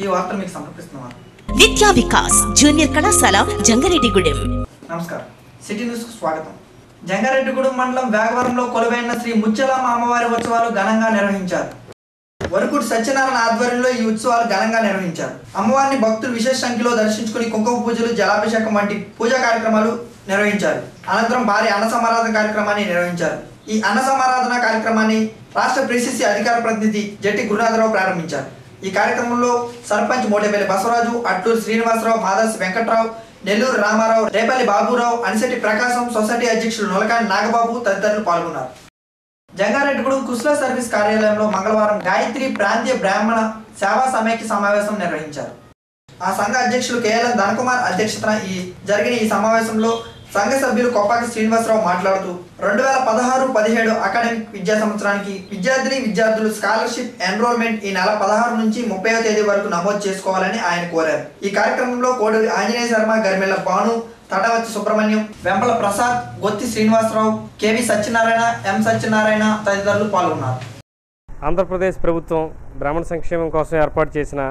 ఈ వార్తను మీకు సమర్పిస్తున్నాను. విద్యా వికాస్ జూనియర్ కళాశాల జంగారెడ్డిగూడెం. నమస్కారం. సిటీ న్యూస్ కు స్వాగతం. జంగారెడ్డిగూడెం మండలం వేగవరంలో కొలువైన శ్రీ ముత్యాలమ్మ అమ్మవారి ఉత్సవాలు ఘనంగా నిర్వహించారు. వరకుటి సత్యనారాయణ ఆధ్వర్యంలో ఈ ఉత్సవాలు ఘనంగా నిర్వహించారు. అమ్మవారిని భక్తులు విశేష సంఖ్యలో దర్శించుకుని కుంకుమ పూజలు, జలాభిషేకం వంటి పూజా కార్యక్రమాలు నిర్వహించారు. అనంతరం భారీ అన్న సమారాధన కార్యక్రమాన్ని నిర్వహించారు. ఈ అన్న సమారాధన కార్యక్రమాన్ని రాష్ట్ర పిసిసి అధికార ప్రతినిధి జట్టి గురునాథరావు ప్రారంభించారు. ఈ కార్యక్రమంలో సర్పంచ్ మోటేపల్లి బసవరాజు, అట్లూరు శ్రీనివాసరావు, మాదాసి వెంకట్రావు, నెల్లూరు రామారావు, రేపల్లి బాబురావు, అనిశెట్టి ప్రకాశం, సొసైటీ అధ్యక్షులు నొలకాని నాగబాబు తదితరులు పాల్గొన్నారు. జంగారెడ్డిగూడెం కుశల సర్వీస్ కార్యాలయంలో మంగళవారం గాయత్రి ప్రాంతీయ బ్రాహ్మణ సేవా సమైక్య సమావేశం నిర్వహించారు. ఆ సంఘ అధ్యక్షులు కేఎల్ఎం ధనకుమార్ అధ్యక్షతన జరిగిన ఈ సమావేశంలో సంఘ సభ్యులు కొప్పాకి శ్రీనివాసరావు మాట్లాడుతూ 2016-17 అకాడమిక్ విద్యా సంవత్సరానికి విద్యార్థులు స్కాలర్షిప్ ఎన్రోల్మెంట్ ఈ నెల 16 నుంచి 30వ తేదీ వరకు నమోదు చేసుకోవాలని ఆయన కోరారు. ఈ కార్యక్రమంలో కోడూరి ఆంజనేయ శర్మ, గరిమెల్ల భాను, తటవచ్చి సుబ్రహ్మణ్యం, వెంపల ప్రసాద్, గొత్తి శ్రీనివాసరావు, కేవి సత్యనారాయణ, ఎం సత్యనారాయణ తదితరులు పాల్గొన్నారు. ఆంధ్రప్రదేశ్ ప్రభుత్వం బ్రాహ్మణ సంక్షేమం కోసం ఏర్పాటు చేసిన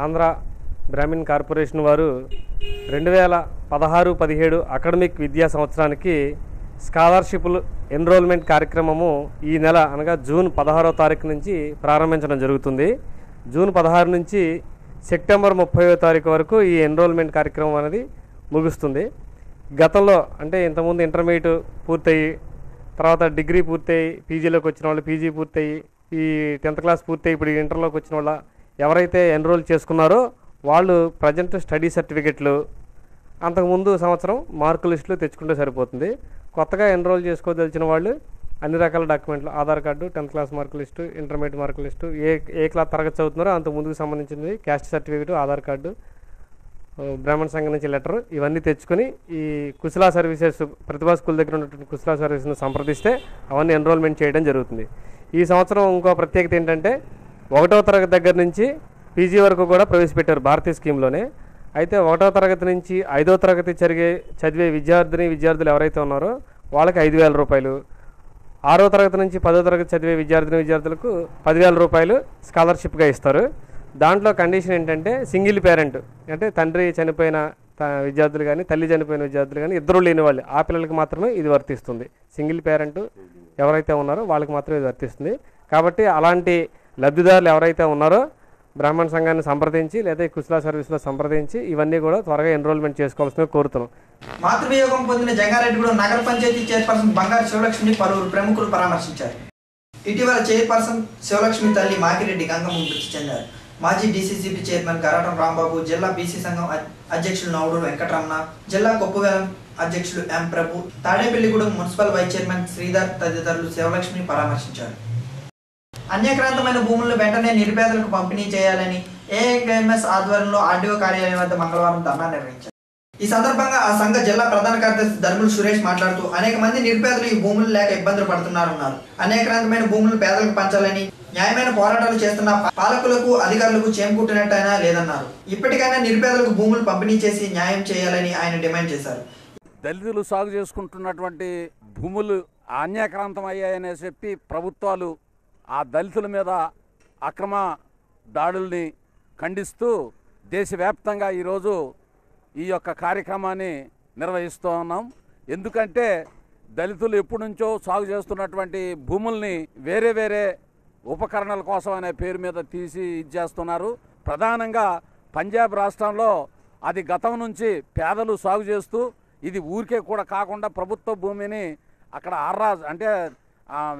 ఆంధ్ర బ్రాహ్మణ్ కార్పొరేషన్ వారు 2016-17 అకాడమిక్ విద్యా సంవత్సరానికి స్కాలర్షిప్లు ఎన్రోల్మెంట్ కార్యక్రమము ఈ నెల అనగా జూన్ 16వ తారీఖు నుంచి ప్రారంభించడం జరుగుతుంది. జూన్ 16 నుంచి సెప్టెంబర్ 30వ తారీఖు వరకు ఈ ఎన్రోల్మెంట్ కార్యక్రమం అనేది ముగుస్తుంది. గతంలో అంటే ఇంతకుముందు ఇంటర్మీడియట్ పూర్తయి, తర్వాత డిగ్రీ పూర్తయి, పీజీలోకి వచ్చిన వాళ్ళు పీజీ పూర్తయి, ఈ 10th క్లాస్ పూర్తయి ఇప్పుడు ఇంటర్లోకి వచ్చిన వాళ్ళ ఎవరైతే ఎన్రోల్ చేసుకున్నారో వాళ్ళు ప్రజెంట్ స్టడీ సర్టిఫికెట్లు, అంతకుముందు సంవత్సరం మార్కు లిస్టులు తెచ్చుకుంటే సరిపోతుంది. కొత్తగా ఎన్రోల్ చేసుకోదలిచిన వాళ్ళు అన్ని రకాల డాక్యుమెంట్లు, Aadhaar card, 10th class mark list, intermediate mark list, ఏ క్లాస్ తరగతి చదువుతున్నారో అంత ముందుకు సంబంధించింది, క్యాస్ట్ సర్టిఫికెట్, ఆధార్ కార్డు, బ్రాహ్మణ సంఘం నుంచి లెటర్, ఇవన్నీ తెచ్చుకొని ఈ కుశల సర్వీసెస్ ప్రతిభా స్కూల్ దగ్గర ఉన్నటువంటి కుశల సర్వీస్ను సంప్రదిస్తే అవన్నీ ఎన్రోల్మెంట్ చేయడం జరుగుతుంది. ఈ సంవత్సరం ఇంకో ప్రత్యేకత ఏంటంటే 1వ తరగతి దగ్గర నుంచి పీజీ వరకు కూడా ప్రవేశపెట్టారు భారతీయ స్కీమ్లోనే. అయితే 1వ తరగతి నుంచి 5వ తరగతి చదివే విద్యార్థులు ఎవరైతే ఉన్నారో వాళ్ళకి 5,000 రూపాయలు, 6వ తరగతి నుంచి 10వ తరగతి చదివే విద్యార్థులకు 10,000 రూపాయలు స్కాలర్షిప్గా ఇస్తారు. దాంట్లో కండిషన్ ఏంటంటే సింగిల్ పేరెంట్ అంటే తండ్రి చనిపోయిన విద్యార్థులు కానీ, తల్లి చనిపోయిన విద్యార్థులు కానీ, ఇద్దరు లేని వాళ్ళు, ఆ పిల్లలకి మాత్రమే ఇది వర్తిస్తుంది. సింగిల్ పేరెంట్ ఎవరైతే ఉన్నారో వాళ్ళకి మాత్రమే ఇది వర్తిస్తుంది. కాబట్టి అలాంటి లబ్ధిదారులు ఎవరైతే ఉన్నారో బ్రాహ్మణ సంఘాన్ని సంప్రదించి లేదా కుశల సర్వీస్లో సంప్రదించి ఇవన్నీ కూడా త్వరగా ఎన్రోల్మెంట్ చేసుకోవాల్సిందిగా కోరుతున్నాం. మాతృవియోగం పొందిన జంగారెడ్డిగూడెం నగర పంచాయతీ చైర్పర్సన్ బంగారు శివలక్ష్మిని పలువురు ప్రముఖులు పరామర్శించారు. ఇటీవల చైర్పర్సన్ శివలక్ష్మి తల్లి మాకిరెడ్డి గంగమ్మ మృతి చెందారు. మాజీ డీసీసీబీ చైర్మన్ గరాటం రాంబాబు, జిల్లా బీసీ సంఘం అధ్యక్షులు నౌడూరు వెంకటరమణ, జిల్లా కొప్పువేలం అధ్యక్షులు M Prabhu, Tadepalligudem municipal vice chairman Sridhar తదితరులు శివలక్ష్మిని పరామర్శించారు. అన్యాక్రాంతమైన భూములను వెంటనే నిరుపేదలకు పంపిణీ చేయాలని ఏఐకేఎంఎస్ ఆధ్వర్యంలో ఆర్డీఓ కార్యాలయం వద్ద మంగళవారం ధర్నా నిర్వహించారు. ఈ సందర్భంగా ఆ సంఘ జిల్లా ప్రధాన కార్యదర్శి ధర్ములు సురేష్ మాట్లాడుతూ అనేక మంది నిరుపేదలు ఈ భూములు లేక ఇబ్బందులు పడుతున్నారన్నారు. అన్యాక్రాంతమైన భూములను పేదలకు పంచాలని న్యాయమైన పోరాటాలు చేస్తున్న పాలకులకు, అధికారులకు చేమకుట్టినట్టయినా లేదన్నారు. ఇప్పటికైనా నిరుపేదలకు భూములు పంపిణీ చేసి న్యాయం చేయాలని ఆయన డిమాండ్ చేశారు. దళితులు సాగు చేసుకుంటున్నటువంటి భూములు అన్యాక్రాంతం అయ్యాయని చెప్పి ప్రభుత్వాలు ఆ దళితుల మీద అక్రమ దాడుల్ని ఖండిస్తూ దేశవ్యాప్తంగా ఈరోజు ఈ యొక్క కార్యక్రమాన్ని నిర్వహిస్తూ ఉన్నాం. ఎందుకంటే దళితులు ఎప్పటి నుంచో సాగు చేస్తున్నటువంటి భూముల్ని వేరే ఉపకరణల కోసం అనే పేరు మీద తీసి ఇచ్చేస్తున్నారు. ప్రధానంగా పంజాబ్ రాష్ట్రంలో అది గతం నుంచి పేదలు సాగు చేస్తూ ఇది ఊరికే కూడా కాకుండా ప్రభుత్వ భూమిని అక్కడ అంటే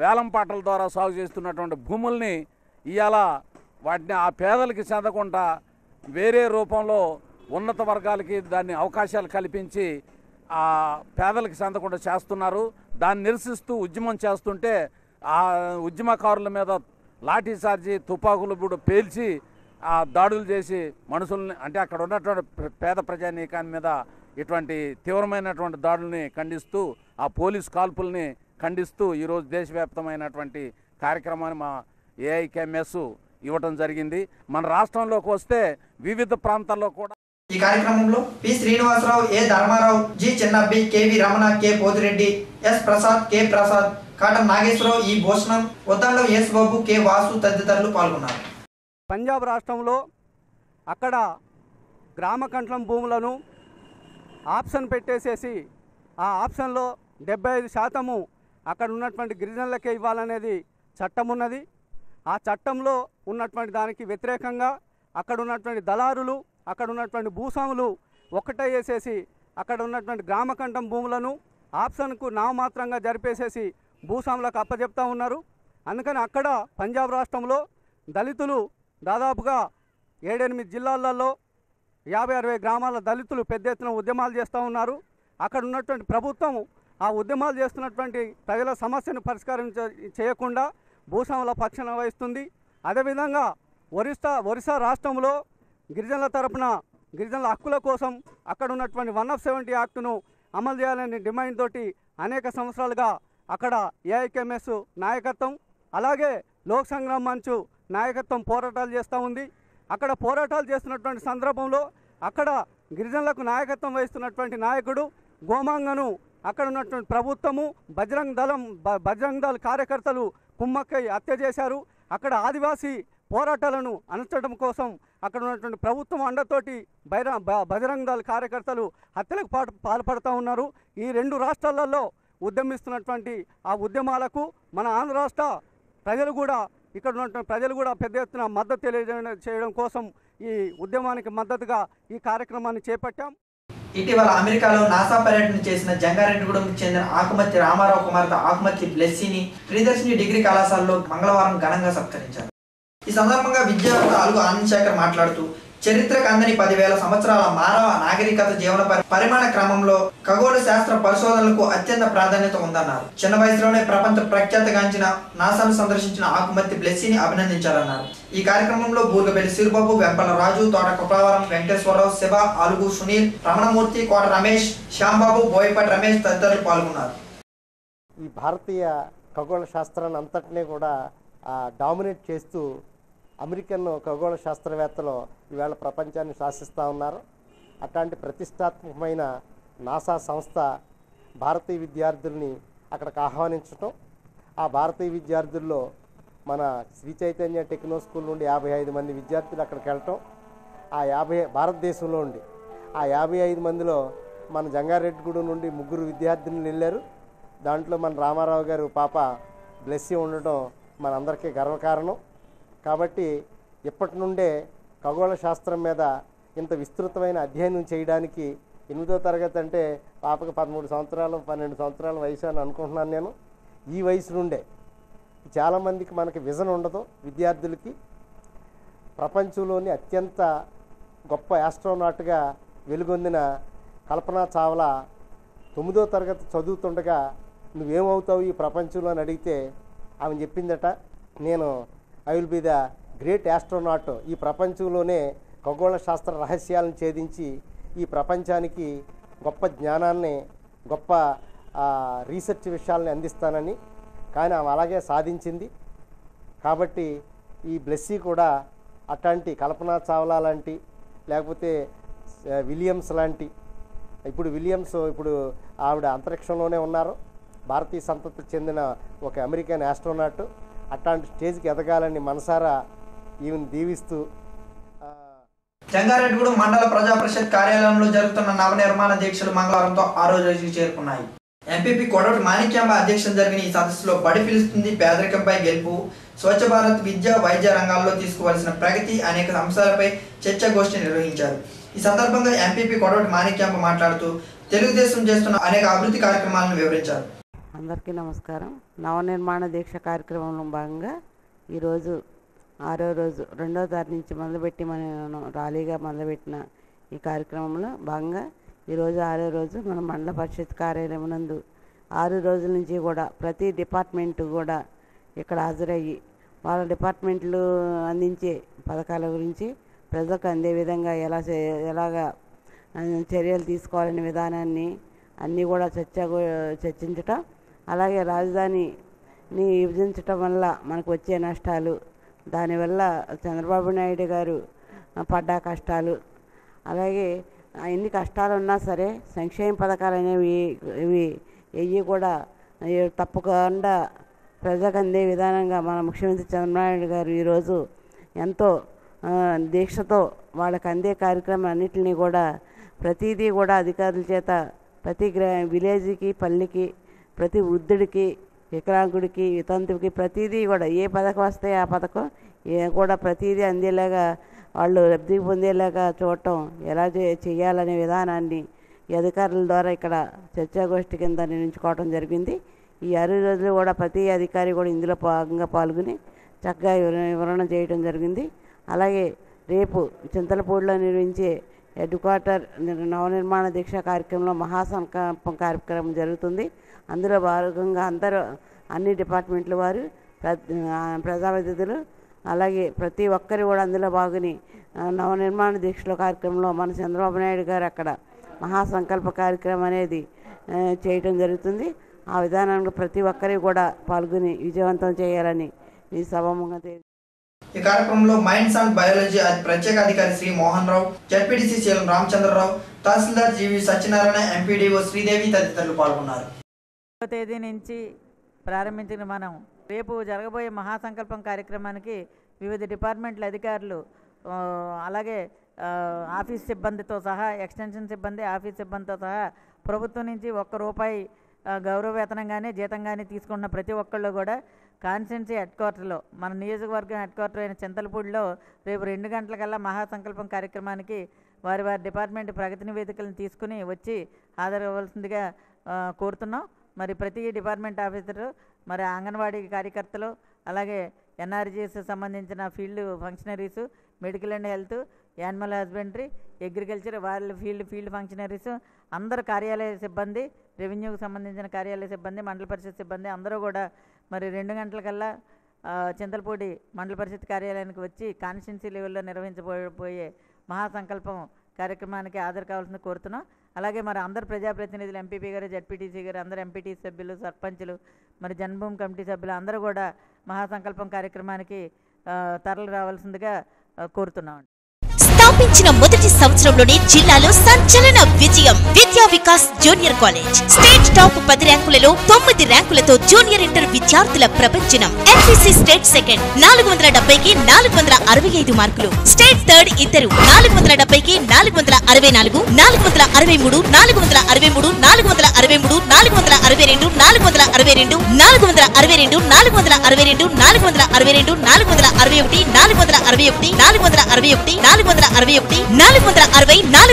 వేలం పాటల ద్వారా సాగు చేస్తున్నటువంటి భూముల్ని ఇవాళ వాటిని ఆ పేదలకి చెందకుండా వేరే రూపంలో ఉన్నత వర్గాలకి దాన్ని అవకాశాలు కల్పించి ఆ పేదలకు చెందకుండా చేస్తున్నారు. దాన్ని నిరసిస్తూ ఉద్యమం చేస్తుంటే ఆ ఉద్యమకారుల మీద లాఠీ చార్జీ, తుపాకులు కూడా పేల్చి దాడులు చేసి మనుషుల్ని అంటే అక్కడ ఉన్నటువంటి పేద ప్రజానీకాని మీద ఇటువంటి తీవ్రమైనటువంటి దాడుల్ని ఖండిస్తూ ఆ పోలీస్ కాల్పుల్ని ఖండిస్తూ ఈరోజు దేశవ్యాప్తమైనటువంటి కార్యక్రమాన్ని మా ఏఐకేఎంఎస్ ఇవ్వడం జరిగింది. మన రాష్ట్రంలోకి వస్తే వివిధ ప్రాంతాల్లో కూడా ఈ కార్యక్రమంలో P Srinivasarao, A Dharmarao, G Chinnabbi, KV Ramana, K Pothireddy, S Prasad, K Prasad, Katam Nageswararao, E Bhushanam, Uddandam S Babu, K Vasu తదితరులు పాల్గొన్నారు. పంజాబ్ రాష్ట్రంలో అక్కడ గ్రామ కంఠం భూములను ఆప్షన్ పెట్టేసేసి ఆ ఆప్షన్లో 75% అక్కడ ఉన్నటువంటి గిరిజనులకే ఇవ్వాలనేది చట్టం ఉన్నది. ఆ చట్టంలో ఉన్నటువంటి దానికి వ్యతిరేకంగా అక్కడ ఉన్నటువంటి దళారులు, అక్కడ ఉన్నటువంటి భూస్వాములు ఒక్కటే వేసేసి అక్కడ ఉన్నటువంటి గ్రామకంఠం భూములను ఆప్షన్కు నామమాత్రంగా జరిపేసేసి భూస్వాములకు అప్పచెప్తా ఉన్నారు. అందుకని అక్కడ పంజాబ్ రాష్ట్రంలో దళితులు దాదాపుగా 7-8 జిల్లాలలో 50-60 గ్రామాల దళితులు పెద్ద ఎత్తున ఉద్యమాలు చేస్తూ ఉన్నారు. అక్కడ ఉన్నటువంటి ప్రభుత్వం ఆ ఉద్యమాలు చేస్తున్నటువంటి ప్రజల సమస్యను పరిష్కారం చేయకుండా భూస్వాముల పక్షాన వహిస్తుంది. అదేవిధంగా ఒరిస్సా రాష్ట్రంలో గిరిజనుల తరపున గిరిజనుల హక్కుల కోసం అక్కడ ఉన్నటువంటి 170 యాక్టును అమలు చేయాలనే డిమాండ్ తోటి అనేక సంవత్సరాలుగా అక్కడ ఏఐకేఎంఎస్ నాయకత్వం, అలాగే లోక్ సంగ్రామ్ మంచు నాయకత్వం పోరాటాలు చేస్తూ ఉంది. అక్కడ పోరాటాలు చేస్తున్నటువంటి సందర్భంలో అక్కడ గిరిజనులకు నాయకత్వం వహిస్తున్నటువంటి నాయకుడు గోమాంగను అక్కడ ఉన్నటువంటి ప్రభుత్వము బజరంగ్ దళ్ కార్యకర్తలు కుమ్మక్కై హత్య చేశారు. అక్కడ ఆదివాసీ పోరాటాలను అణచడం కోసం అక్కడ ఉన్నటువంటి ప్రభుత్వం అండతోటి బజరంగ్ దళ్ కార్యకర్తలు హత్యలకు పాల్పడుతూ ఉన్నారు. ఈ 2 రాష్ట్రాలలో ఉద్యమిస్తున్నటువంటి ఆ ఉద్యమాలకు మన ఆంధ్ర రాష్ట్ర ప్రజలు కూడా ఇక్కడ ఉన్నటువంటి ప్రజలు కూడా పెద్ద ఎత్తున మద్దతు తెలియజేయడం కోసం ఈ ఉద్యమానికి మద్దతుగా ఈ కార్యక్రమాన్ని చేపట్టాం. ఇటీవల అమెరికాలో నాసా పర్యటన చేసిన జంగారెడ్డిగూడెంకు చెందిన ఆకుమతి రామారావు కుమార్తె ఆకుమతి బ్లెస్సీని ప్రియదర్శిని డిగ్రీ కళాశాలలో మంగళవారం ఘనంగా సత్కరించారు. ఈ సందర్భంగా విద్యావేత్త అలుగు ఆనంద్ శేఖర్ మాట్లాడుతూ చరిత్రకు అందని 10,000 సంవత్సరాల మానవ నాగరికత జీవన పరిమాణ క్రమంలో ఖగోళ శాస్త్ర పరిశోధనలకు అత్యంత ప్రాధాన్యత ఉందన్నారు. చిన్న వయసులోనే ప్రపంచ ప్రఖ్యాతగాంచిన నాసాను సందర్శించిన ఆకుమతి బ్లెస్సీని అభినందించారన్నారు. ఈ కార్యక్రమంలో బూర్గపల్లి సిరిబాబు, వెంపల రాజు, తోట కృపావరం, వెంకటేశ్వరరావు, శివ, అలుగు సునీల్, రమణమూర్తి, కోట రమేష్, శ్యాంబాబు, బోయపాటి రమేష్ తదితరులు పాల్గొన్నారు. ఈ భారతీయ ఖగోళ శాస్త్రాన్ని అంతటినీ కూడా డామినేట్ చేస్తూ అమెరికన్ ఖగోళ శాస్త్రవేత్తలు ఈవేళ ప్రపంచాన్ని శాసిస్తూ ఉన్నారు. అట్లాంటి ప్రతిష్టాత్మకమైన నాసా సంస్థ భారతీయ విద్యార్థుల్ని అక్కడికి ఆహ్వానించటం, ఆ భారతీయ విద్యార్థుల్లో మన శ్రీ చైతన్య టెక్నో స్కూల్ నుండి 55 మంది విద్యార్థులు అక్కడికి వెళ్ళటం, ఆ 50 భారతదేశంలో ఉండి ఆ 55 మందిలో మన జంగారెడ్డిగూడెం నుండి 3 విద్యార్థినులు వెళ్ళారు. దాంట్లో మన రామారావు గారు పాప బ్లెస్సీ ఉండటం మనందరికీ గర్వకారణం. కాబట్టి ఇప్పటి నుండే ఖగోళ శాస్త్రం మీద ఇంత విస్తృతమైన అధ్యయనం చేయడానికి 8వ తరగతి అంటే పాపకు 13 సంవత్సరాలు 12 సంవత్సరాల వయసు అని అనుకుంటున్నాను నేను. ఈ వయసు నుండే చాలామందికి మనకి విజన్ ఉండదు. విద్యార్థులకి ప్రపంచంలోని అత్యంత గొప్ప ఆస్ట్రోనాట్గా వెలుగొందిన కల్పనా చావ్లా 9వ తరగతి చదువుతుండగా నువ్వేమవుతావు ఈ ప్రపంచంలో అని అడిగితే ఆమె చెప్పిందట, నేను I will be the great astronaut. ఈ ప్రపంచంలోనే ఖగోళ శాస్త్ర రహస్యాలను ఛేదించి ఈ ప్రపంచానికి గొప్ప జ్ఞానాన్ని, గొప్ప రీసెర్చ్ విషయాలని అందిస్తానని. కానీ ఆమె అలాగే సాధించింది. కాబట్టి ఈ బ్లెస్సీ కూడా అట్లాంటి కల్పనా చావ్లా లాంటి, లేకపోతే విలియమ్స్ లాంటి, ఇప్పుడు ఆవిడ అంతరిక్షంలోనే ఉన్నారు, భారతీయ సంతతికి చెందిన ఒక అమెరికన్ ఆస్ట్రోనాట్. అట్లాంటి స్టేజ్కి ఎదగాలని మనసారా ఈమెను దీవిస్తూ జంగారెడ్డిగూడెం మండల ప్రజా పరిషత్ కార్యాలయంలో జరుగుతున్న నవనిర్మాణ దీక్షలు మంగళవారంతో 6వ రోజుకి చేరుకున్నాయి. ఎంపీపీ కొడవటి మాణిక్యాంబ అధ్యక్షతన జరిగిన ఈ సదస్సులో బడి పిలుస్తుంది, పేదరికంపై గెలుపు, స్వచ్ఛ భారత్, విద్య, వైద్య రంగాల్లో తీసుకోవాల్సిన ప్రగతి అనేక అంశాలపై చర్చాగోష్ఠి నిర్వహించారు. ఈ సందర్భంగా ఎంపీపీ కొడవటి మాణిక్యాంబ మాట్లాడుతూ తెలుగుదేశం చేస్తున్న అనేక అభివృద్ధి కార్యక్రమాలను వివరించారు. అందరికీ నమస్కారం. నవనిర్మాణ దీక్ష కార్యక్రమంలో భాగంగా ఈరోజు 6వ రోజు 2వ తారీఖు నుంచి మొదలుపెట్టి మనం ర్యాలీగా మొదలుపెట్టిన ఈ కార్యక్రమంలో భాగంగా ఈరోజు 6వ రోజు మన మండల పరిషత్ కార్యాలయం నందు 6 రోజుల నుంచి కూడా ప్రతి డిపార్ట్మెంట్ కూడా ఇక్కడ హాజరయ్యి వాళ్ళ డిపార్ట్మెంట్లు అందించే పథకాల గురించి ప్రజలకు అందే విధంగా ఎలాగా చర్యలు తీసుకోవాలనే విధానాన్ని అన్నీ కూడా చర్చించటం, అలాగే రాజధానిని విభజించటం వల్ల మనకు వచ్చే నష్టాలు, దానివల్ల చంద్రబాబు నాయుడు గారు పడ్డ కష్టాలు, అలాగే ఎన్ని కష్టాలు ఉన్నా సరే సంక్షేమ పథకాలు అనేవి ఇవి కూడా తప్పకుండా ప్రజలకు అందే విధానంగా మన ముఖ్యమంత్రి చంద్రబాబు నాయుడు గారు ఈరోజు ఎంతో దీక్షతో వాళ్ళకి అందే కార్యక్రమం అన్నిటినీ కూడా ప్రతిదీ కూడా అధికారుల చేత ప్రతి విలేజ్కి పల్లెకి ప్రతి వృద్ధుడికి వికలాంగుడికి వితంతుడికి ప్రతిదీ కూడా ఏ పథకం వస్తే ఆ పథకం కూడా ప్రతిదీ అందేలాగా వాళ్ళు లబ్ధి పొందేలాగా చూడటం ఎలా చేయాలనే విధానాన్ని ఈ అధికారుల ద్వారా ఇక్కడ చర్చాగోష్ఠి కింద నిర్ణయించుకోవడం జరిగింది. ఈ 6 రోజులు కూడా ప్రతి అధికారి కూడా ఇందులో భాగంగా పాల్గొని చక్కగా వివరణ చేయడం జరిగింది. అలాగే రేపు చింతలపూడిలో నిర్వహించే హెడ్ క్వార్టర్ నవనిర్మాణ దీక్ష కార్యక్రమంలో మహాసంకల్పం కార్యక్రమం జరుగుతుంది. అందులో భాగంగా అన్ని డిపార్ట్మెంట్ల వారు ప్రజాప్రతినిధులు అలాగే ప్రతి ఒక్కరు కూడా అందులో పాల్గొని నవనిర్మాణ దీక్షల కార్యక్రమంలో మన చంద్రబాబు నాయుడు గారు అక్కడ మహాసంకల్ప కార్యక్రమం అనేది చేయటం జరుగుతుంది. ఆ విధానంలో ప్రతి ఒక్కరు కూడా పాల్గొని విజయవంతం చేయాలని ఈ సభాముఖంగా ఈ కార్యక్రమంలో మైండ్స్ అండ్ బయాలజీ ప్రత్యేక అధికారి శ్రీ మోహన్ రావు, జడ్పీటీసీ సీఎం రామచంద్రరావు, తహసీల్దార్ జీవి సత్యనారాయణ, ఎంపీడీఓ శ్రీదేవి తదితరులు పాల్గొన్నారు. తేదీ నుంచి ప్రారంభించిన మనం రేపు జరగబోయే మహాసంకల్పం కార్యక్రమానికి వివిధ డిపార్ట్మెంట్ల అధికారులు అలాగే ఆఫీస్ సిబ్బందితో సహా ఎక్స్టెన్షన్ సిబ్బంది ఆఫీస్ సిబ్బందితో సహా ప్రభుత్వం నుంచి ₹1 గౌరవ వేతనం కానీ జీతం కానీ తీసుకుంటున్న ప్రతి ఒక్కళ్ళు కూడా కాన్స్టిట్యున్సీ హెడ్ క్వార్టర్లో మన నియోజకవర్గం హెడ్ క్వార్టర్ అయిన చింతలపూడిలో రేపు 2 గంటలకల్లా మహాసంకల్పం కార్యక్రమానికి వారి డిపార్ట్మెంట్ ప్రగతి నివేదికలను తీసుకుని వచ్చి హాజరవ్వాల్సిందిగా కోరుతున్నాం. మరి ప్రతి డిపార్ట్మెంట్ ఆఫీసరు మరి అంగన్వాడీ కార్యకర్తలు అలాగే ఎన్ఆర్జీఎస్ సంబంధించిన field functionaries, medical and health, animal husbandry, agriculture వాళ్ళ ఫీల్డ్ ఫంక్షనరీస్ అందరు కార్యాలయ సిబ్బంది, రెవెన్యూకి సంబంధించిన కార్యాలయ సిబ్బంది, మండల పరిషత్ సిబ్బంది అందరూ కూడా మరి 2 గంటలకల్లా చింతలపూడి మండల పరిషత్ కార్యాలయానికి వచ్చి కాన్స్టిట్యున్సీ లెవెల్లో నిర్వహించబోయే మహాసంకల్పం కార్యక్రమానికి హాజరు కావాల్సింది కోరుతున్నాం. అలాగే మరి అందరు ప్రజాప్రతినిధులు ఎంపీపీ గారు, జడ్పీటీసీ గారు, అందరు ఎంపీటీ సభ్యులు, సర్పంచులు, మరి జన్మభూమి కమిటీ సభ్యులు అందరూ కూడా మహాసంకల్పం కార్యక్రమానికి తరలి రావాల్సిందిగా కోరుతున్నాం. స్థాపించిన మొదటి సంవత్సరంలోనే జిల్లాలో సంచలన విజయం. Vidya Vikas junior college state top 10 ర్యాంకులలో 9 ర్యాంకులతో జూనియర్ ఇంటర్ విద్యార్థుల ప్రపంచనం. ఎంపీసీ స్టేట్ సెకండ్ 470కి 465 మార్కులు. స్టేట్ థర్డ్ ఇద్దరు 470కి 464, 463, 463, 463, 462, 462, 462, 462, 462, 462, 461, 461,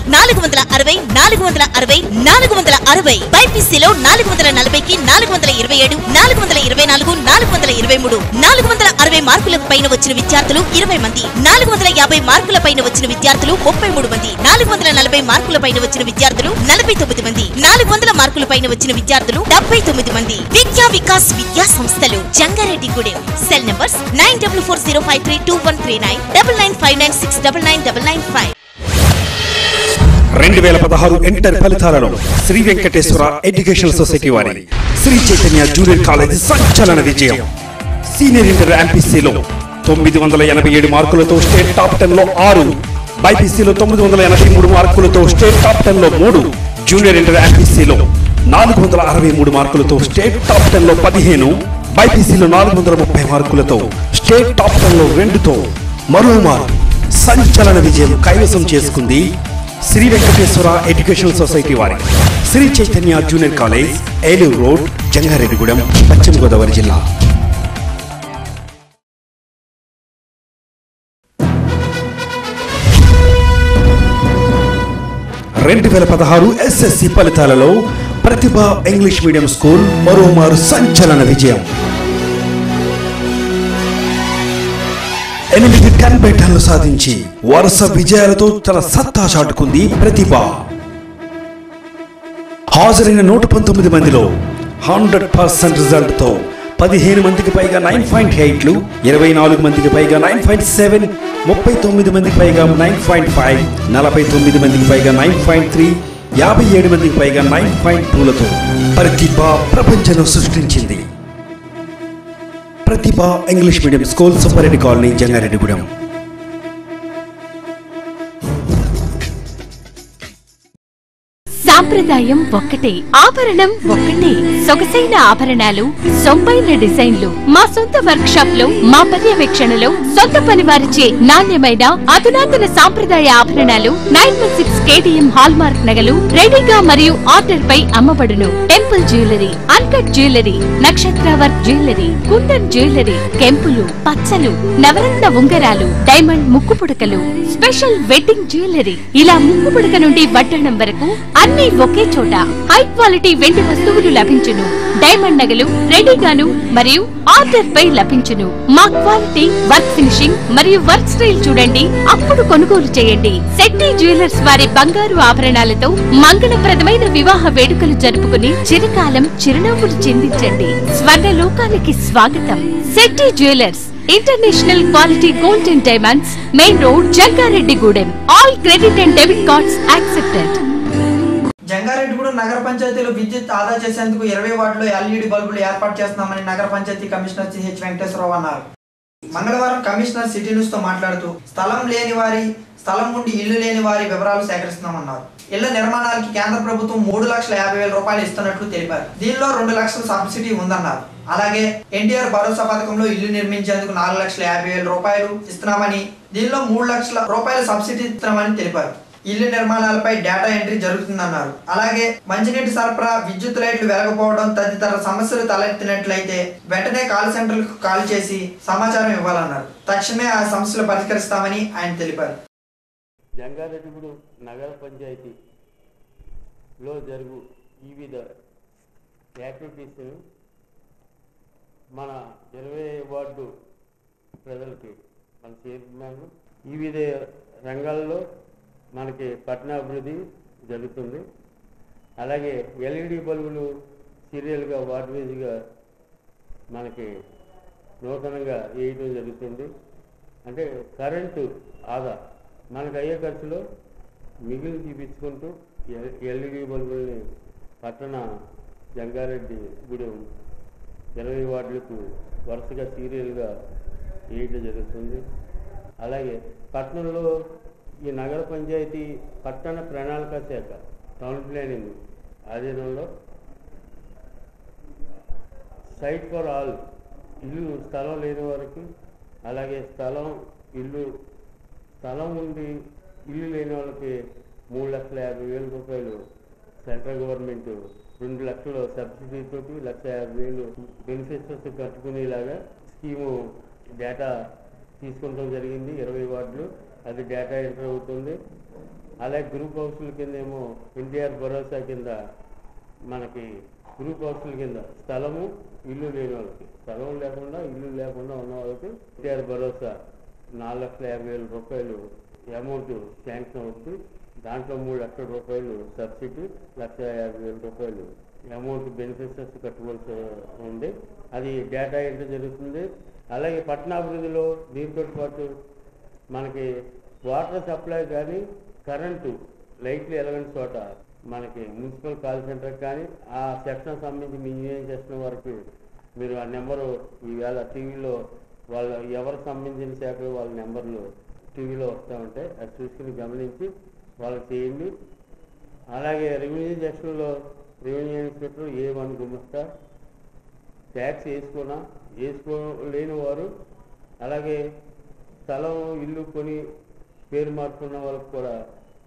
461, 461, 460 బైపీసీలో 440కి 427, 424, 423, 460 మార్కులకు పైన వచ్చిన విద్యార్థులు 20 మంది, 450 మార్కుల పైన వచ్చిన విద్యార్థులు 33 మంది, 440 మార్కుల పైన వచ్చిన విద్యార్థులు 49 మంది, 400 మార్కుల పైన వచ్చిన విద్యార్థులు 79 మంది. విద్యా వికాస్ విద్యా సంస్థలు జంగారెడ్డిగూడెం. Cell numbers 9440532139, 9959699995. 2016 ఇంటర్ ఫలితాలలో శ్రీ వెంకటేశ్వర ఎడ్యుకేషనల్ సొసైటీ వారి శ్రీ చైతన్య జూనియర్ కాలేజ్ సంచలన విజయం. సీనియర్ ఇంటర్ ఎంపీసీలో 987 మార్కులతో స్టేట్ టాప్ 10లో 6, బైపీసీలో 983 మార్కులతో స్టేట్ టాప్ 10లో 3, జూనియర్ ఇంటర్ ఎంపీసీలో 463 మార్కులతో స్టేట్ టాప్ 10లో 15, బైపీసీలో 430 మార్కులతో స్టేట్ టాప్ 10లో 2తో మరోమారు సంచలన విజయం కైవసం చేసుకుంది శ్రీ వెంకటేశ్వర ఎడ్యుకేషనల్ సొసైటీ వారి Sri Chaitanya junior college, Eluru road, Jangareddygudem, పశ్చిమ గోదావరి జిల్లా. SSC ఫలితాలలో ప్రతిభ ఇంగ్లీష్ మీడియం స్కూల్ మరోమారు సంచలన విజయం. 8 10 బెట్టాలు సాధించి వరుస విజయాలతో తన సత్తా చాటుకుంది ప్రతిభ. హాజరైన 119 మందిలో 100% రిజల్ట్ తో 15 మందికి పైగా 9.8లు, 24 మందికి పైగా 9.7, 39 మందికి పైగా 9.5, 49 మందికి పైగా 9.3, 57 మందికి పైగా 9.2లతో ప్రతిభ ప్రపంచం సృష్టించింది. Pratibha English medium school, Subbareddy colony, Jangareddygudem. సాంప్రదాయం ఒక్కటే, ఆభరణం ఒక్కటే. సొగసైన ఆభరణాలు, సొంపైన డిజైన్లు మా సొంత వర్క్ షాప్ లో, మా పర్యవేక్షణలో సొంత పని వారిచే నాణ్యమైన అధునాతన సాంప్రదాయ ఆభరణాలు 916 KDM హాల్మార్క్ నగలు రెడీగా మరియు ఆర్డర్ పై అమ్మబడును. టెంపుల్ జ్యువెలరీ, అన్కట్ జ్యువెలరీ, నక్షత్ర వర్క్ జ్యువెలరీ, కుందన్ జ్యువెలరీ, కెంపులు, పచ్చలు, నవరత్న ఉంగరాలు, డైమండ్ ముక్కు పుడకలు, స్పెషల్ వెడ్డింగ్ జ్యువెలరీ, ఇలా ముక్కు పుడక నుండి వడ్డాణం వరకు అన్ని ఒకే చోట. హై క్వాలిటీ వెండి వస్తువులు లభించును. డైమండ్ నగలు రెడీగాను మరియు ఆర్డర్ పై లభించును. మా క్వాలిటీ, వర్క్ ఫినిషింగ్ మరియు వర్క్ స్టైల్ చూడండి, అప్పుడు కొనుగోలు చేయండి. శెట్టి జ్యువెలర్స్ వారి బంగారు ఆభరణాలతో మంగళప్రదమైన వివాహ వేడుకలు జరుపుకుని చిరకాలం చిరునవ్వులు చిందించండి. స్వర్ణ లోకానికి స్వాగతం. Shetty jewellers, international quality gold and diamonds, main road, Jangareddygudem. All credit and debit cards accepted. Jangareddygudem నగర పంచాయతీలో విద్యుత్ ఆదా చేసేందుకు 20 వార్డులో LED బల్బులు ఏర్పాటు చేస్తున్నామని నగర పంచాయతీ కమిషనర్ CH వెంకటేశ్వరరావు అన్నారు. మంగళవారం కమిషనర్ సిటీ న్యూస్ తో మాట్లాడుతూ స్థలం లేని వారి, స్థలం ఉండి ఇల్లు లేని వారి వివరాలు సేకరిస్తున్నామన్నారు. ఇళ్ల నిర్మాణానికి కేంద్ర ప్రభుత్వం 3,50,000 రూపాయలు ఇస్తున్నట్లు తెలిపారు. దీనిలో 2 లక్షల సబ్సిడీ ఉందన్నారు. అలాగే NTR భరోసా పథకంలో ఇల్లు నిర్మించేందుకు 4,50,000 రూపాయలు ఇస్తున్నామని, దీనిలో 3 లక్షల రూపాయల సబ్సిడీ ఇస్తున్నామని తెలిపారు. ఇల్లు నిర్మాణాలపై డేటా ఎంట్రీ జరుగుతుందన్నారు. అలాగే మంచినీటి సరఫరా, విద్యుత్ లైట్లు వెలగపోవడం తదితర సమస్యలు తలెత్తినట్లయితే వెంటనే కాల్ సెంటర్లకు కాల్ చేసి సమాచారం ఇవ్వాలన్నారు. తక్షణమే ఆ సమస్యలు పరిష్కరిస్తామని ఆయన తెలిపారు. జంగారెడ్డిగూడెం నగర పంచాయతీలో జరుగు వివిధ యాక్టివిటీస్ మన 20 వార్డు ప్రజలకి, మన చైర్మన్ వివిధ రంగాల్లో మనకి పట్టణాభివృద్ధి జరుగుతుంది. అలాగే LED బల్బులు సీరియల్గా వార్డు వైజ్గా మనకి నూతనంగా వేయడం జరుగుతుంది. అంటే కరెంటు ఆదా మనకు అయ్యే ఖర్చులో మిగిలి చూపించుకుంటూ LED బల్బుల్ని పట్టణ జంగారెడ్డిగూడెం 20 వార్డులకు వరుసగా సీరియల్గా వేయడం జరుగుతుంది. అలాగే పట్టణంలో ఈ నగర పంచాయతీ పట్టణ ప్రణాళిక శాఖ టౌన్ ప్లానింగ్ ఆధీనంలో సైట్ ఫర్ ఆల్, ఇల్లు స్థలం లేని వారికి, అలాగే స్థలం ఉండి ఇల్లు లేని వాళ్ళకి 3,50,000 రూపాయలు సెంట్రల్ గవర్నమెంట్ 2 లక్షల సబ్సిడీతో 1,50,000 బెనిఫిషరీస్ కట్టుకునేలాగా స్కీము డేటా తీసుకుంటాం జరిగింది. 20 వార్డులు అది డేటా ఎంటర్ అవుతుంది. అలాగే గ్రూప్ హౌస్ల కింద ఏమో NTR భరోసా కింద మనకి గ్రూప్ హౌస్ల కింద స్థలము, ఇల్లు లేని వాళ్ళకి, స్థలం లేకుండా ఇల్లు లేకుండా ఉన్న వాళ్ళకి NTR భరోసా 4,50,000 రూపాయలు అమౌంట్ శాంక్షన్ అవుతుంది. దాంట్లో 3 లక్షల రూపాయలు సబ్సిడీ, 1,50,000 రూపాయలు అమౌంట్ బెనిఫిషరీస్ కట్టుకోవాల్సి ఉంది. అది డేటా ఎంటర్ జరుగుతుంది. అలాగే పట్టణాభివృద్ధిలో దీంతో పాటు మనకి వాటర్ సప్లై కానీ, కరెంటు లైట్లు ఎలగని చోట మనకి మున్సిపల్ కాల్ సెంటర్ కానీ, ఆ సెక్షన్ సంబంధించి ఇంజనీరింగ్ సెక్షన్ వరకు మీరు ఆ నెంబరు ఈవేళ టీవీలో వాళ్ళు ఎవరు సంబంధించిన శాఖలు వాళ్ళ నెంబర్లు టీవీలో వస్తూ ఉంటాయి. అది చూసుకుని గమనించి వాళ్ళకి చేయండి. అలాగే రెవెన్యూ సెక్షన్లో రెవెన్యూ ఇన్స్పెక్టర్ A1 గుమస్తా, ట్యాక్స్ వేసుకోలేని వారు, అలాగే స్థలం ఇల్లు కొని పేరు మార్చుకున్న వాళ్ళకు కూడా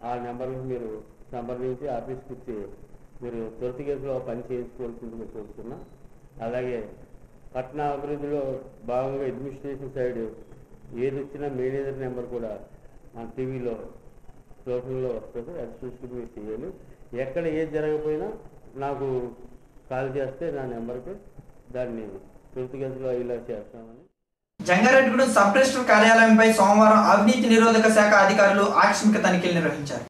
ఆ నెంబర్కి మీరు సంప్రదించి ఆఫీస్కి ఇచ్చి మీరు త్వరితగతిలో పని చేయించుకోవాల్సిందిగా కోరుతున్నా. అలాగే పట్టణ అభివృద్ధిలో భాగంగా అడ్మినిస్ట్రేషన్ సైడ్ ఏది వచ్చినా మేనేజర్ నెంబర్ కూడా మన టీవీలో సోషల్లో వస్తుంది. అది చూసుకుని మీరు చేయాలి. ఎక్కడ ఏది జరగకపోయినా నాకు కాల్ చేస్తే నా నెంబర్కి దాన్ని త్వరితగతిలో ఇలా చేస్తామని. జంగారెడ్డిగూడెం సబ్ రిజిస్టర్ కార్యాలయంపై సోమవారం అవినీతి నిరోధక శాఖ అధికారులు ఆకస్మిక తనిఖీలు నిర్వహించారు.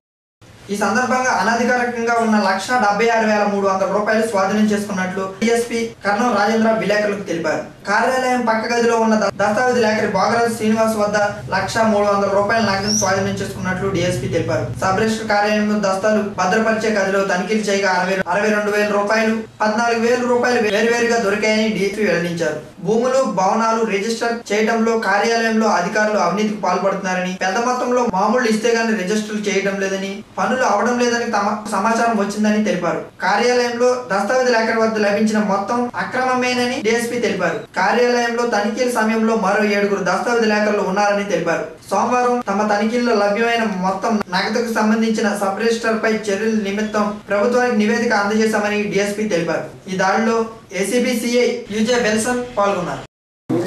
ఈ సందర్భంగా అనధికారికంగా ఉన్న 1,76,300 రూపాయలు స్వాధీనం చేసుకున్నట్లు DSP కర్ణం రాజేంద్ర విలేకరులకు తెలిపారు. కార్యాలయం పక్క గదిలో ఉన్న దస్తావేజ్ లేఖరి బోగరాజు శ్రీనివాస్ వద్ద 1,300,000 రూపాయల నగదు స్వాధీనం చేసుకున్నట్లు డీఎస్పీ తెలిపారు. సబ్ రిజిస్టర్ కార్యాలయంలో దస్తాలు భద్రపరిచే గదిలో తనిఖీలు చేయగా 62,000 రూపాయలు 14,000 రూపాయలు వేరువేరుగా దొరికాయని డీఎస్పీ వెల్లడించారు. భూములు, భవనాలు రిజిస్టర్ చేయడంలో కార్యాలయంలో అధికారులు అవినీతికి పాల్పడుతున్నారని, పెద్ద మొత్తంలో మామూలు ఇస్తే గానీ రిజిస్టర్లు చేయడం లేదని, పనులు అవడం లేదని తమ సమాచారం వచ్చిందని తెలిపారు. కార్యాలయంలో దస్తావేజ్ లేఖల వద్ద లభించిన మొత్తం అక్రమమేనని డీఎస్పీ తెలిపారు. కార్యాలయంలో తనిఖీల సమయంలో మరో 7 దస్తావేజ్ లేఖలు ఉన్నారని తెలిపారు. సోమవారం తమ తనిఖీల్లో లభ్యమైన మొత్తం నగదుకు సంబంధించిన సబ్ రిజిస్టర్ పై చర్యల నిమిత్తం ప్రభుత్వానికి నివేదిక అందజేశామని డీఎస్పీ తెలిపారు. ఈ దాడిలో ఏసీబీ సిఐ యూజే బెల్సన్ పాల్గొన్నారు.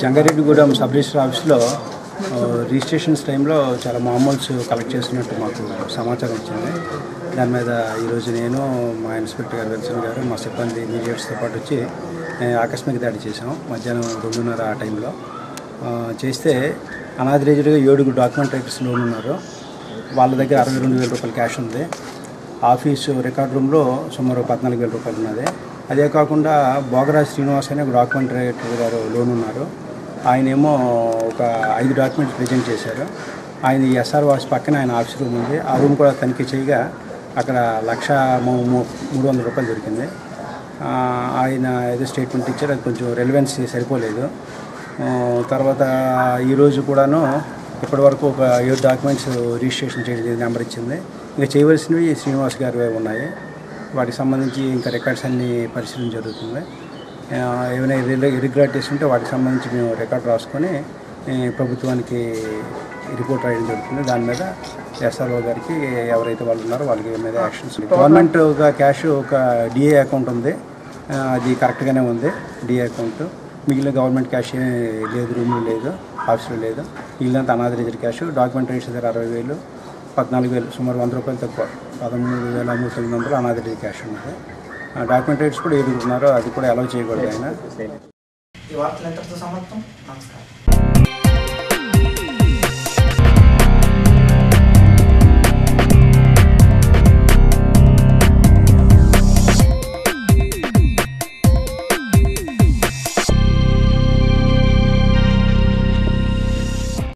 జంగారెడ్డిగూడెం సబ్ రిజిస్టర్ ఆఫీస్లో రిజిస్ట్రేషన్స్ టైంలో చాలా మామూల్స్ కలెక్ట్ చేస్తున్నట్టు మాకు సమాచారం వచ్చింది. దాని మీద ఈరోజు నేను, మా ఇన్స్పెక్టర్ గారు బెల్సన్ గారు, మా సిబ్బంది మీడియేట్స్తో పాటు వచ్చి ఆకస్మిక దాడి చేసాం. మధ్యాహ్నం 2:30 ఆ టైంలో చేస్తే అనాథరైజ్డ్గా 7 డాక్యుమెంట్ రైటర్స్ లోన్ ఉన్నారు. వాళ్ళ దగ్గర 62,000 రూపాయలు క్యాష్ ఉంది. ఆఫీసు రికార్డ్ రూమ్లో సుమారు 14,000 రూపాయలు ఉన్నది. అదే కాకుండా బోగరాజ్ శ్రీనివాస్ అనే ఒక డాక్యుమెంట్ రైటర్ గారు లోన్ ఉన్నారు. ఆయనేమో ఒక 5 డాక్యుమెంట్స్ ప్రజెంట్ చేశారు. ఆయన ఎస్ఆర్ వాస్ పక్కన ఆయన ఆఫీస్ రూమ్ ఉంది. ఆ రూమ్ కూడా తనిఖీ చేయగా అక్కడ 1,300,000 రూపాయలు దొరికింది. ఆయన ఏదో స్టేట్మెంట్ ఇచ్చారు, అది కొంచెం రెలవెన్సీ సరిపోలేదు. తర్వాత ఈరోజు కూడాను ఇప్పటివరకు ఒక 7 డాక్యుమెంట్స్ రిజిస్ట్రేషన్ చేయడం నెంబర్ ఇచ్చింది. ఇంకా చేయవలసినవి శ్రీనివాస్ గారు ఉన్నాయి. వాటికి సంబంధించి ఇంకా రికార్డ్స్ అన్నీ పరిశీలన జరుగుతుంది. ఏమైనా ఇర్రెగ్యులారిటీస్ ఉంటే వాటికి సంబంధించి మేము రికార్డ్ రాసుకొని ప్రభుత్వానికి రిపోర్ట్ రాయడం జరుగుతుంది. దాని మీద ఎస్ఆర్ఓ గారికి ఎవరైతే వాళ్ళు ఉన్నారో వాళ్ళకి మీద యాక్షన్స్. గవర్నమెంట్ క్యాష్ ఒక డిఏ అకౌంట్ ఉంది, అది కరెక్ట్గానే ఉంది. డిఏ అకౌంట్ మిగిలిన గవర్నమెంట్ క్యాష్ లేదు, రూమ్లో లేదు, ఆఫీస్లో లేదు. మిగిలినంత అనాథరైజ్డ్ క్యాష్, డాక్యుమెంట్ రైట్స్ దగ్గర 60,000, 14,000 సుమారు 100 రూపాయలు తక్కువ 13,900 అనాథరైజ్డ్ క్యాష్ ఉన్నది. డాక్యుమెంట్ రైట్స్ కూడా 7 ఉన్నారు, అది కూడా అలౌ చేయకూడదు ఆయన. ఈ వార్తలు ఎంతటితో సమాప్తం. నమస్కారం.